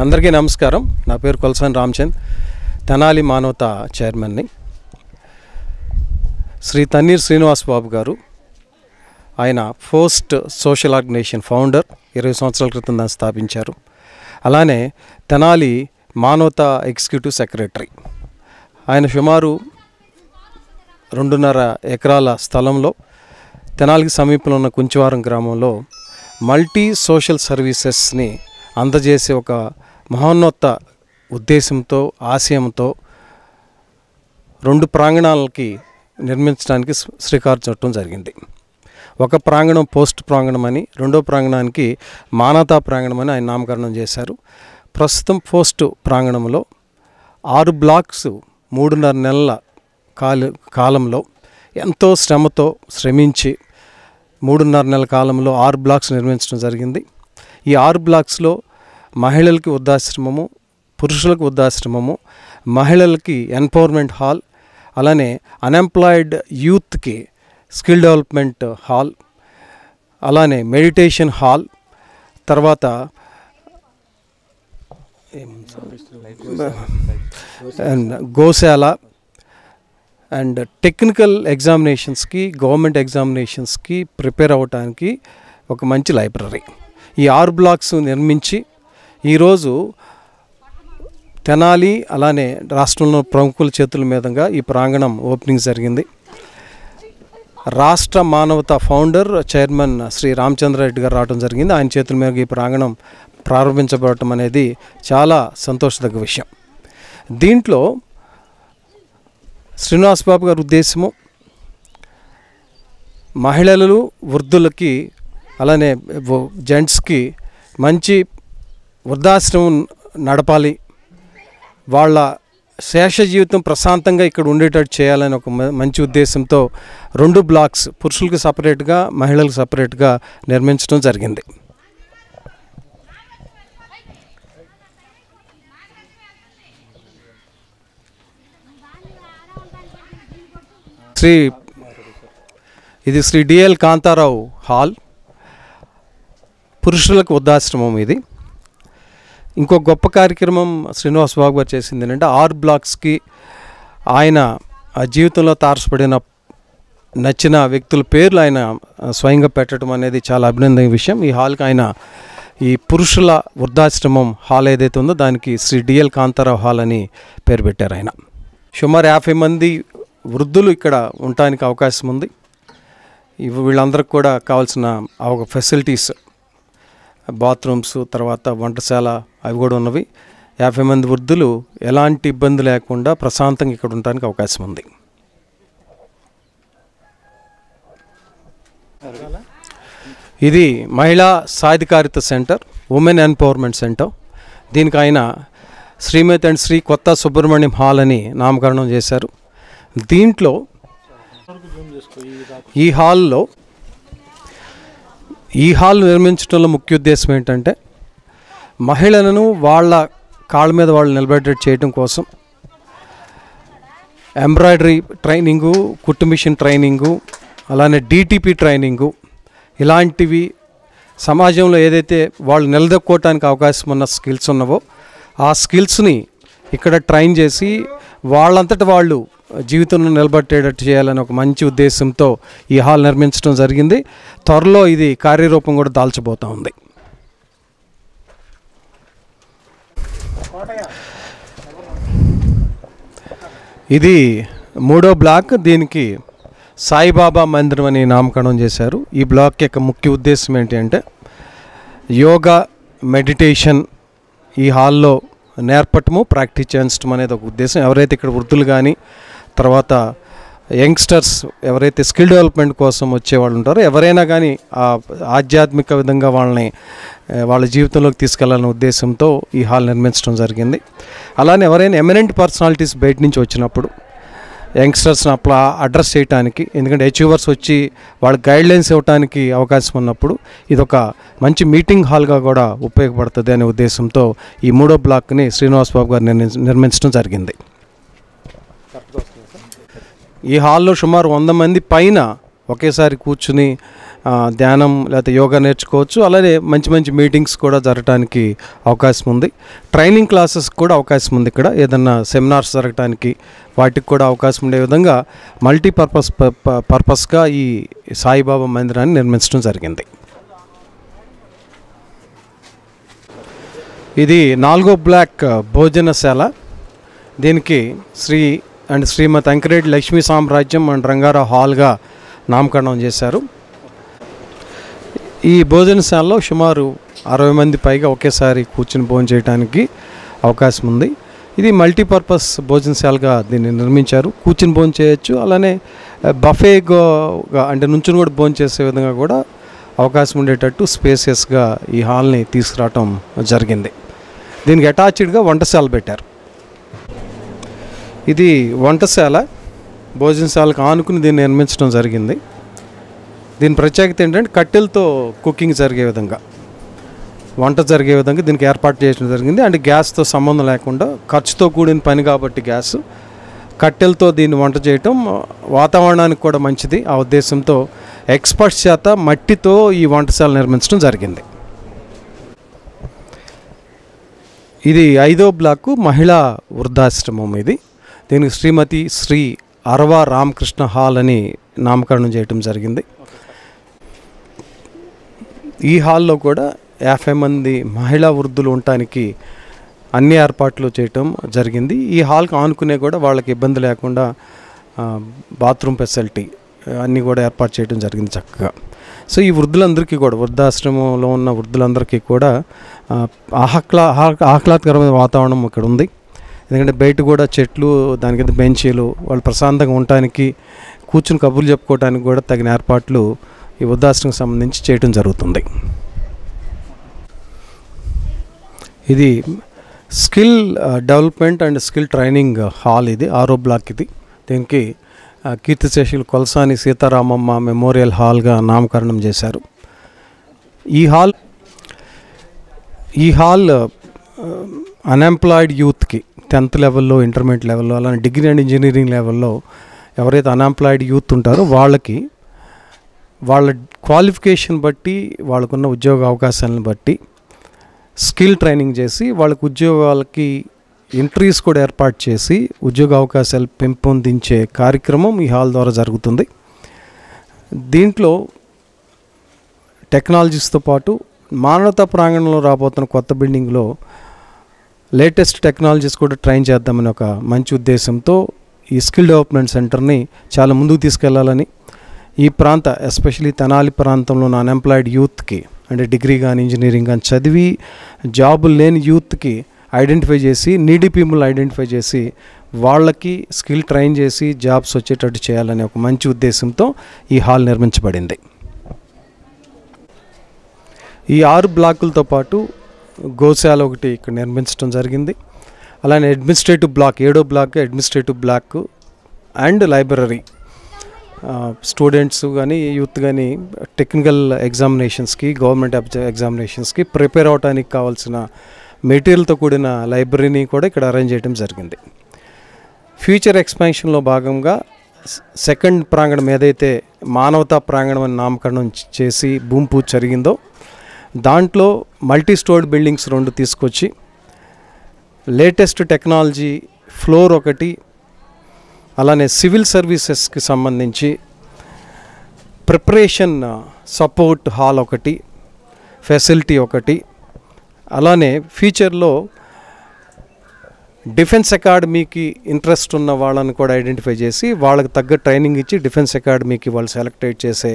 అందరికీ నమస్కారం. నా పేరు కొలసాని రామచంద్, తెనాలి మానవతా చైర్మన్ని. శ్రీ తన్నీర్ శ్రీనివాస్ బాబు గారు, ఆయన ఫస్ట్ సోషల్ ఆర్గనైజేషన్ ఫౌండర్, 20 సంవత్సరాల క్రితం దాన్ని స్థాపించారు. అలానే తెనాలి మానవతా ఎగ్జిక్యూటివ్ సెక్రటరీ. ఆయన సుమారు 2.5 ఎకరాల స్థలంలో తెనాలికి సమీపంలో ఉన్న కుంచివారం గ్రామంలో మల్టీ సోషల్ సర్వీసెస్ని అందజేసే ఒక మహోన్నత ఉద్దేశంతో, ఆశయంతో 2 ప్రాంగణాలకి నిర్మించడానికి శ్రీకారం చుట్టడం జరిగింది. ఒక ప్రాంగణం పోస్ట్ ప్రాంగణం అని, రెండో ప్రాంగణానికి మానవతా ప్రాంగణం అని ఆయన నామకరణం చేశారు. ప్రస్తుతం పోస్ట్ ప్రాంగణంలో 6 బ్లాక్స్ 3.5 నెలల కాలంలో ఎంతో శ్రమించి 3.5 నెలల కాలంలో 6 బ్లాక్స్ నిర్మించడం జరిగింది. ఈ 6 బ్లాక్స్లో మహిళలకి వృద్ధాశ్రమము, పురుషులకు వృద్ధాశ్రమము, మహిళలకి ఎంపవర్మెంట్ హాల్, అలానే అన్ఎంప్లాయిడ్ యూత్కి స్కిల్ డెవలప్మెంట్ హాల్, అలానే మెడిటేషన్ హాల్, తర్వాత గోశాల అండ్ టెక్నికల్ ఎగ్జామినేషన్స్కి, గవర్నమెంట్ ఎగ్జామినేషన్స్కి ప్రిపేర్ అవ్వటానికి ఒక మంచి లైబ్రరీ. ఈ 6 బ్లాక్స్ నిర్మించి ఈరోజు తెనాలి అలానే రాష్ట్రంలో ప్రముఖుల చేతుల మీదుగా ఈ ప్రాంగణం ఓపెనింగ్ జరిగింది. రాష్ట్ర మానవతా ఫౌండర్ చైర్మన్ శ్రీ రామచంద్రారెడ్డి గారు రావడం జరిగింది. ఆయన చేతుల మీదుగా ఈ ప్రాంగణం ప్రారంభించబడటం అనేది చాలా సంతోషదగ్గ విషయం. దీంట్లో శ్రీనివాస్ బాబు గారి ఉద్దేశము మహిళలు, వృద్ధులకి, అలానే జెంట్స్కి మంచి వృద్ధాశ్రమం నడపాలి, వాళ్ళ శేష జీవితం ప్రశాంతంగా ఇక్కడ ఉండేటట్టు చేయాలని ఒక మంచి ఉద్దేశంతో 2 బ్లాక్స్ పురుషులకు సపరేట్గా, మహిళలకు సపరేట్గా నిర్మించడం జరిగింది. ఇది శ్రీ డిఎల్ కాంతారావు హాల్, పురుషులకు వృద్ధాశ్రమం. ఇది ఇంకో గొప్ప కార్యక్రమం శ్రీనివాస్ బాబు గారు చేసింది ఏంటంటే 6 బ్లాక్స్కి ఆయన జీవితంలో తారసపడిన నచ్చిన వ్యక్తుల పేర్లు ఆయన స్వయంగా పెట్టడం అనేది చాలా అభినందనీయ విషయం. ఈ హాల్కి ఆయన ఈ పురుషుల వృద్ధాశ్రమం హాల్ ఏదైతే ఉందో దానికి శ్రీ డిఎల్ కాంతారావు హాల్ అని పేరు పెట్టారు ఆయన. సుమారు 50 మంది వృద్ధులు ఇక్కడ ఉండటానికి అవకాశం ఉంది. వీళ్ళందరికీ కూడా కావాల్సిన ఫెసిలిటీస్, బాత్రూమ్స్, తర్వాత వంటశాల అవి కూడా ఉన్నవి. 50 మంది వృద్ధులు ఎలాంటి ఇబ్బంది లేకుండా ప్రశాంతంగా ఇక్కడ ఉండటానికి అవకాశం ఉంది. ఇది మహిళా సాధికారిత సెంటర్, ఉమెన్ ఎంపవర్మెంట్ సెంటర్. దీనికి ఆయన శ్రీమతి అండ్ శ్రీ కొత్త సుబ్రహ్మణ్యం హాల్ అని నామకరణం చేశారు. దీంట్లో ఈ హాల్ నిర్మించడంలో ముఖ్య ఉద్దేశం ఏంటంటే మహిళలను వాళ్ళ కాళ్ళ మీద వాళ్ళు నిలబెట్టేట్టు చేయడం కోసం ఎంబ్రాయిడరీ ట్రైనింగు, కుట్టు మిషన్ ట్రైనింగు, అలానే డిటిపి ట్రైనింగు, ఇలాంటివి సమాజంలో ఏదైతే వాళ్ళు నిలదొక్కోవటానికి అవకాశం ఉన్న స్కిల్స్ ఉన్నవో ఆ స్కిల్స్ని ఇక్కడ ట్రైన్ చేసి వాళ్ళంతట వాళ్ళు జీవితంలో నిలబట్టేటట్టు చేయాలని ఒక మంచి ఉద్దేశంతో ఈ హాల్ నిర్మించడం జరిగింది. త్వరలో ఇది కార్యరూపం కూడా దాల్చబోతూ ఉంది. ఇది 3వ బ్లాక్. దీనికి సాయిబాబా మందిరం అని నామకరణం చేశారు. ఈ బ్లాక్ యొక్క ముఖ్య ఉద్దేశం ఏంటి అంటే యోగా, మెడిటేషన్ ఈ హాల్లో నేర్పటము, ప్రాక్టీస్ చేయించడం అనేది ఒక ఉద్దేశం. ఎవరైతే ఇక్కడ వృద్ధులు కానీ, తర్వాత యంగ్స్టర్స్ ఎవరైతే స్కిల్ డెవలప్మెంట్ కోసం వచ్చేవాళ్ళు ఉంటారో, ఎవరైనా కానీ ఆధ్యాత్మిక విధంగా వాళ్ళ జీవితంలోకి తీసుకెళ్లాలనే ఉద్దేశంతో ఈ హాల్ నిర్మించడం జరిగింది. అలానే ఎవరైనా ఎమినెంట్ పర్సనాలిటీస్ బయట నుంచి వచ్చినప్పుడు యంగ్స్టర్స్ని అడ్రస్ చేయడానికి, ఎందుకంటే అచీవర్స్ వచ్చి వాళ్ళకి గైడ్లైన్స్ ఇవ్వడానికి అవకాశం ఉన్నప్పుడు ఇదొక మంచి మీటింగ్ హాల్గా కూడా ఉపయోగపడుతుంది అనే ఉద్దేశంతో ఈ 3వ బ్లాక్ని శ్రీనివాస్ బాబు గారు నిర్మించడం జరిగింది. ఈ హాల్లో సుమారు 100 మంది పైన ఒకేసారి కూర్చుని ధ్యానం లేకపోతే యోగా నేర్చుకోవచ్చు. అలానే మంచి మంచి మీటింగ్స్ కూడా జరగడానికి అవకాశం ఉంది. ట్రైనింగ్ క్లాసెస్ కూడా అవకాశం ఉంది. ఇక్కడ ఏదన్నా సెమినార్స్ జరగడానికి వాటికి కూడా అవకాశం ఉండే విధంగా పర్పస్గా ఈ సాయిబాబా మందిరాన్ని నిర్మించడం జరిగింది. ఇది 4వ బ్లాక్ భోజనశాల. దీనికి శ్రీ అండ్ శ్రీమతి అంకిరెడ్డి లక్ష్మీ సామ్రాజ్యం అండ్ రంగారావు హాల్గా నామకరణం చేశారు. ఈ భోజనశాలలో సుమారు 60 మంది పైగా ఒకేసారి కూర్చుని భోజనం చేయడానికి అవకాశం ఉంది. ఇది మల్టీపర్పస్ భోజనశాలగా దీన్ని నిర్మించారు. కూర్చుని భోజనం చేయొచ్చు, అలానే బఫేగా అంటే నుంచుని కూడా భోజనం చేసే విధంగా కూడా అవకాశం ఉండేటట్టు స్పేసియస్గా ఈ హాల్ని తీసుకురావటం జరిగింది. దీనికి అటాచ్డ్గా వంటశాల పెట్టారు. ఇది వంటశాల, భోజనశాలకు ఆనుకుని దీన్ని నిర్మించడం జరిగింది. దీని ప్రత్యేకత ఏంటంటే కట్టెలతో కుకింగ్ జరిగే విధంగా, వంట జరిగే విధంగా దీనికి ఏర్పాటు చేయడం జరిగింది. అంటే గ్యాస్తో సంబంధం లేకుండా, ఖర్చుతో కూడిన పని కాబట్టి గ్యాస్, కట్టెలతో దీన్ని వంట చేయటం వాతావరణానికి కూడా మంచిది. ఆ ఉద్దేశంతో ఎక్స్పర్ట్స్ చేత మట్టితో ఈ వంటశాల నిర్మించడం జరిగింది. ఇది 5వ బ్లాకు మహిళా వృద్ధాశ్రమం. ఇది దీనికి శ్రీమతి శ్రీ అరవా రామకృష్ణ హాల్ అని నామకరణం చేయటం జరిగింది. ఈ హాల్లో కూడా 50 మంది మహిళా వృద్ధులు ఉండటానికి అన్ని ఏర్పాట్లు చేయటం జరిగింది. ఈ హాల్కి ఆనుకునే కూడా వాళ్ళకి ఇబ్బంది లేకుండా బాత్రూమ్ ఫెసిలిటీ అన్నీ కూడా ఏర్పాటు చేయడం జరిగింది చక్కగా. సో ఈ వృద్ధులందరికీ కూడా, వృద్ధాశ్రమంలో ఉన్న వృద్ధులందరికీ కూడా ఆహ్లాదకరమైన వాతావరణం ఇక్కడ ఉంది. ఎందుకంటే బయట కూడా చెట్లు, దాని కింద బెంచీలు, వాళ్ళు ప్రశాంతంగా ఉండటానికి, కూర్చుని కబుర్లు చెప్పుకోవడానికి కూడా తగిన ఏర్పాట్లు ఈ వృద్ధాశ్రమం సంబంధించి చేయడం జరుగుతుంది. ఇది skill development and skill training hall. ఇది 6వ బ్లాక్. ఇది దీనికి కీర్తిశేషులు కొలసాని సీతారామమ్మ మెమోరియల్ హాల్గా నామకరణం చేశారు. ఈ హాల్ అన్ఎంప్లాయిడ్ యూత్కి 10th లెవెల్లో, ఇంటర్మీడియట్ లెవెల్లో, అలానే డిగ్రీ అండ్ ఇంజనీరింగ్ లెవెల్లో ఎవరైతే అన్ఎంప్లాయిడ్ యూత్ ఉంటారో వాళ్ళకి వాళ్ళ క్వాలిఫికేషన్ బట్టి, వాళ్ళకున్న ఉద్యోగ అవకాశాలను బట్టి స్కిల్ ట్రైనింగ్ చేసి వాళ్ళకి ఉద్యోగాలకి ఇంటర్వ్యూస్ కూడా ఏర్పాటు చేసి ఉద్యోగ అవకాశాలు పెంపొందించే కార్యక్రమం ఈ హాల్ ద్వారా జరుగుతుంది. దీంట్లో టెక్నాలజీస్తో పాటు మానవతా ప్రాంగణంలో రాబోతున్న కొత్త బిల్డింగ్లో లేటెస్ట్ టెక్నాలజీస్ కూడా ట్రైన్ చేద్దామని ఒక మంచి ఉద్దేశంతో ఈ స్కిల్ డెవలప్మెంట్ సెంటర్ని చాలా ముందుకు తీసుకెళ్లాలని, ఈ ప్రాంత ఎస్పెషలీ తెనాలి ప్రాంతంలో ఉన్న అన్ఎంప్లాయిడ్ యూత్కి, అంటే డిగ్రీ కానీ ఇంజనీరింగ్ కానీ చదివి జాబులు లేని యూత్కి ఐడెంటిఫై చేసి, నీడీ పీపుల్ ఐడెంటిఫై చేసి వాళ్ళకి స్కిల్ ట్రైన్ చేసి జాబ్స్ వచ్చేటట్టు చేయాలనే ఒక మంచి ఉద్దేశంతో ఈ హాల్ నిర్మించబడింది. ఈ 6 బ్లాకులతో పాటు గోశాల ఒకటి ఇక్కడ నిర్మించడం జరిగింది. అలానే అడ్మినిస్ట్రేటివ్ బ్లాక్, 7వ block administrative block and library. Students కానీ యూత్ కానీ టెక్నికల్ ఎగ్జామినేషన్స్కి, గవర్నమెంట్ ఎగ్జామినేషన్స్కి ప్రిపేర్ అవడానికి కావాల్సిన మెటీరియల్తో కూడిన లైబ్రరీని కూడా ఇక్కడ అరేంజ్ చేయడం జరిగింది. ఫ్యూచర్ ఎక్స్పాన్షన్లో భాగంగా సెకండ్ ప్రాంగణం ఏదైతే మానవతా ప్రాంగణం అని నామకరణం చేసి భూమి పూజ జరిగిందో దాంట్లో మల్టీ స్టోర్డ్ బిల్డింగ్స్ 2 తీసుకొచ్చి లేటెస్ట్ టెక్నాలజీ ఫ్లోర్ ఒకటి, అలానే సివిల్ సర్వీసెస్కి సంబంధించి ప్రిపరేషన్ సపోర్ట్ హాల్ ఒకటి, ఫెసిలిటీ ఒకటి, అలానే ఫ్యూచర్లో డిఫెన్స్ అకాడమీకి ఇంట్రెస్ట్ ఉన్న వాళ్ళని కూడా ఐడెంటిఫై చేసి వాళ్ళకి తగ్గ ట్రైనింగ్ ఇచ్చి డిఫెన్స్ అకాడమీకి వాళ్ళు సెలెక్టేట్ చేసే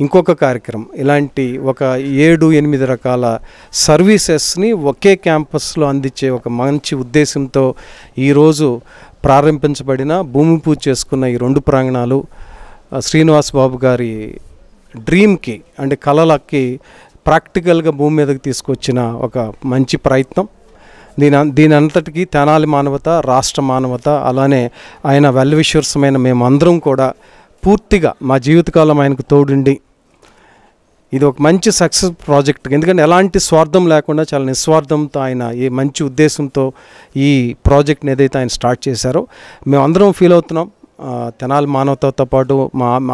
ఇంకొక కార్యక్రమం. ఇలాంటి ఒక 7-8 రకాల సర్వీసెస్ని ఒకే క్యాంపస్లో అందించే ఒక మంచి ఉద్దేశంతో ఈరోజు ప్రారంభించబడిన, భూమి పూజ చేసుకున్న ఈ 2 ప్రాంగణాలు శ్రీనివాస్ బాబు గారి డ్రీమ్కి, అంటే కళలకి ప్రాక్టికల్గా భూమి మీదకి తీసుకొచ్చిన ఒక మంచి ప్రయత్నం. దీని అంతటికీ తెనాలి మానవత, రాష్ట్ర మానవత, అలానే ఆయన వెల్విషర్సమైన మేమందరం కూడా పూర్తిగా మా జీవితకాలం ఆయనకు తోడుండి ఇది ఒక మంచి సక్సెస్ ప్రాజెక్ట్. ఎందుకంటే ఎలాంటి స్వార్థం లేకుండా చాలా నిస్వార్థంతో ఆయన ఈ మంచి ఉద్దేశంతో ఈ ప్రాజెక్ట్ని ఏదైతే ఆయన స్టార్ట్ చేశారో మేమందరం ఫీల్ అవుతున్నాం. తెనాలి మానవతతో పాటు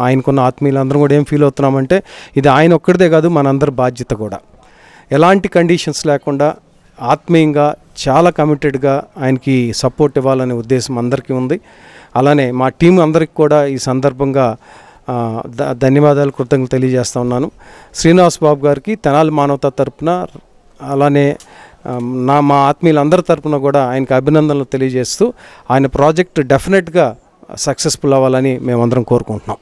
ఆయనకున్న ఆత్మీయులందరం కూడా ఏం ఫీల్ అవుతున్నామంటే ఇది ఆయన ఒక్కడిదే కాదు, మనందరి బాధ్యత కూడా. ఎలాంటి కండిషన్స్ లేకుండా ఆత్మీయంగా చాలా కమిటెడ్గా ఆయనకి సపోర్ట్ ఇవ్వాలనే ఉద్దేశం అందరికీ ఉంది. అలానే మా టీం అందరికి కూడా ఈ సందర్భంగా ధన్యవాదాలు, కృతజ్ఞతలు తెలియజేస్తూ ఉన్నాను. శ్రీనివాస్ బాబు గారికి తెనాలి మానవత తరపున, అలానే మా ఆత్మీయులందరి తరపున కూడా ఆయనకు అభినందనలు తెలియజేస్తూ ఆయన ప్రాజెక్ట్ డెఫినెట్గా సక్సెస్ఫుల్ అవ్వాలని మేమందరం కోరుకుంటున్నాం.